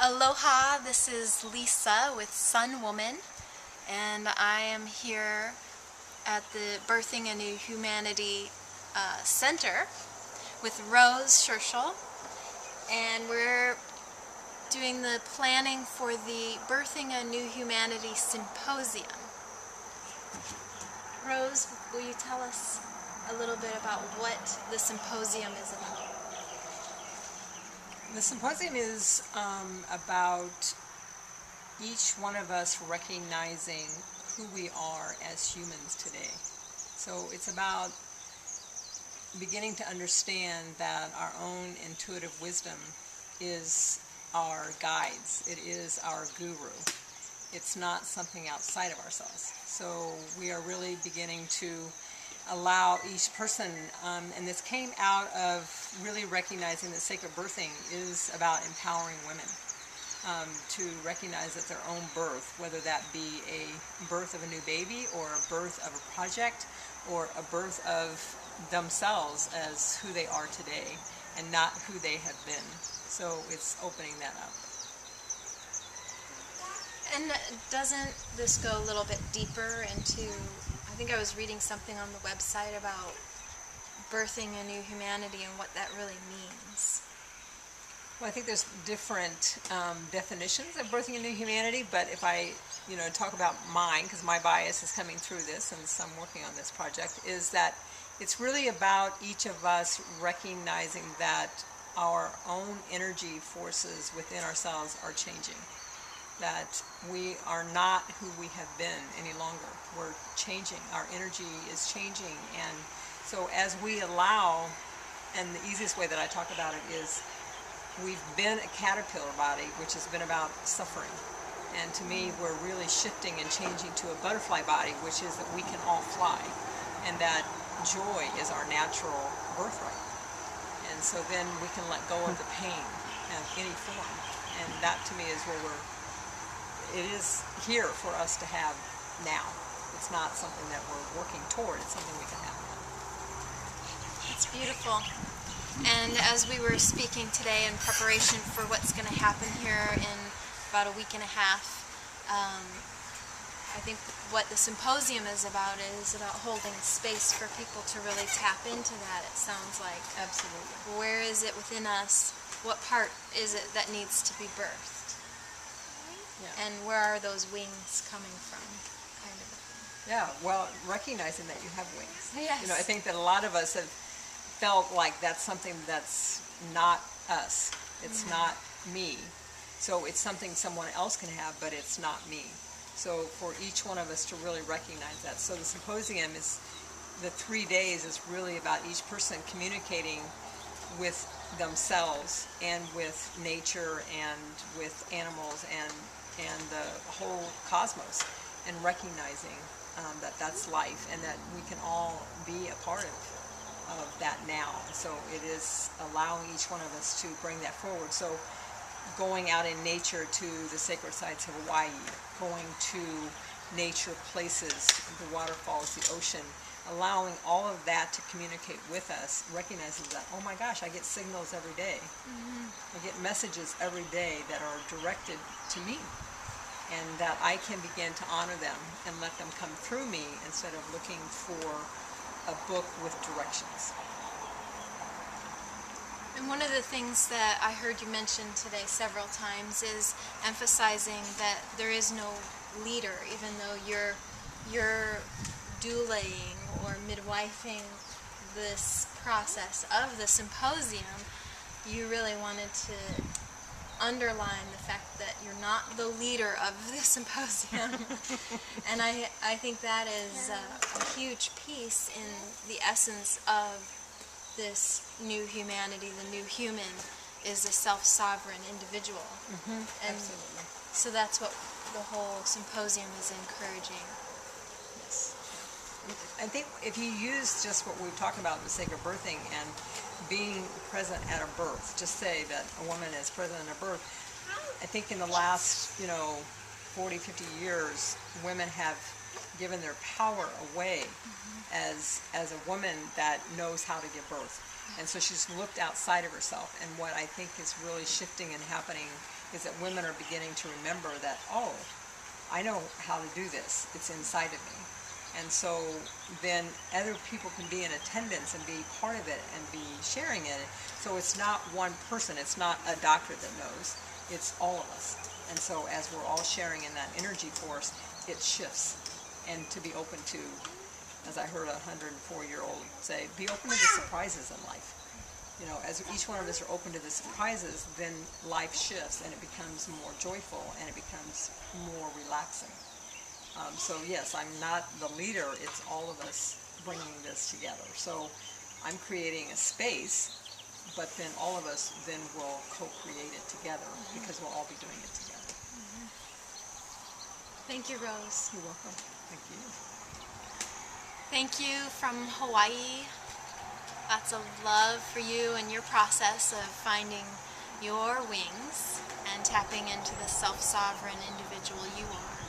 Aloha, this is Lisa with Sun Woman, and I am here at the Birthing a New Humanity Center with Rose Scherschel, and we're doing the planning for the Birthing a New Humanity Symposium. Rose, will you tell us a little bit about what the symposium is about? The symposium is about each one of us recognizing who we are as humans today. So it's about beginning to understand that our own intuitive wisdom is our guides. It is our guru. It's not something outside of ourselves. So we are really beginning to allow each person, and this came out of really recognizing that sacred birthing is about empowering women to recognize that their own birth, whether that be a birth of a new baby or a birth of a project or a birth of themselves as who they are today and not who they have been. So it's opening that up. And doesn't this go a little bit deeper into, I think I was reading something on the website about birthing a new humanity and what that really means? Well, I think there's different definitions of birthing a new humanity, but if I, talk about mine, because my bias is coming through this, and so I'm working on this project, is that it's really about each of us recognizing that our own energy forces within ourselves are changing. That we are not who we have been any longer. We're changing. Our energy is changing. And so as we allow, and the easiest way that I talk about it is we've been a caterpillar body, which has been about suffering. And to me, we're really shifting and changing to a butterfly body, which is that we can all fly. And that joy is our natural birthright. And so then we can let go of the pain of any form. And that to me is where it is here for us to have now. It's not something that we're working toward, it's something we can have now. It's beautiful. And as we were speaking today in preparation for what's going to happen here in about a week and a half, I think what the symposium is about holding space for people to really tap into that, it sounds like. Absolutely. Where is it within us? What part is it that needs to be birthed? Yeah. And where are those wings coming from, kind of a thing. Yeah, well, recognizing that you have wings. Yes. I think that a lot of us have felt like that's something that's not us. It's not me. So it's something someone else can have, but it's not me. So for each one of us to really recognize that. So the symposium is, the 3 days is really about each person communicating with themselves and with nature and with animals and the whole cosmos, and recognizing that that's life and that we can all be a part of that now. So it is allowing each one of us to bring that forward. So going out in nature to the sacred sites of Hawaii, going to nature places, the waterfalls, the ocean, allowing all of that to communicate with us, recognizing that, oh my gosh, I get signals every day. I get messages every day that are directed to me, and that I can begin to honor them and let them come through me instead of looking for a book with directions. And one of the things that I heard you mention today several times is emphasizing that there is no leader, even though you're doulaying or midwifing this process of the symposium. You really wanted to underline the fact that you're not the leader of the symposium. And I think that is a huge piece in the essence of this new humanity. The new human is a self-sovereign individual. And Absolutely. so that's what the whole symposium is encouraging. Yes. I think if you use just what we've talked about with sacred birthing and being present at a birth, just say that a woman is present at a birth, I think in the last 40, 50 years, women have given their power away as a woman that knows how to give birth. And so she's looked outside of herself. And what I think is really shifting and happening is that women are beginning to remember that, oh, I know how to do this. It's inside of me. And so then other people can be in attendance and be part of it and be sharing it. So it's not one person. It's not a doctor that knows. It's all of us. And so as we're all sharing in that energy force, it shifts. And to be open to, as I heard a 104-year-old say, be open to the surprises in life. You know, as each one of us are open to the surprises, then life shifts and it becomes more joyful and it becomes more relaxing. So yes, I'm not the leader, it's all of us bringing this together. So I'm creating a space, but then all of us then will co-create it together because we'll all be doing it together. Thank you, Rose. You're welcome. Thank you. Thank you from Hawaii. Lots of love for you and your process of finding your wings and tapping into the self-sovereign individual you are.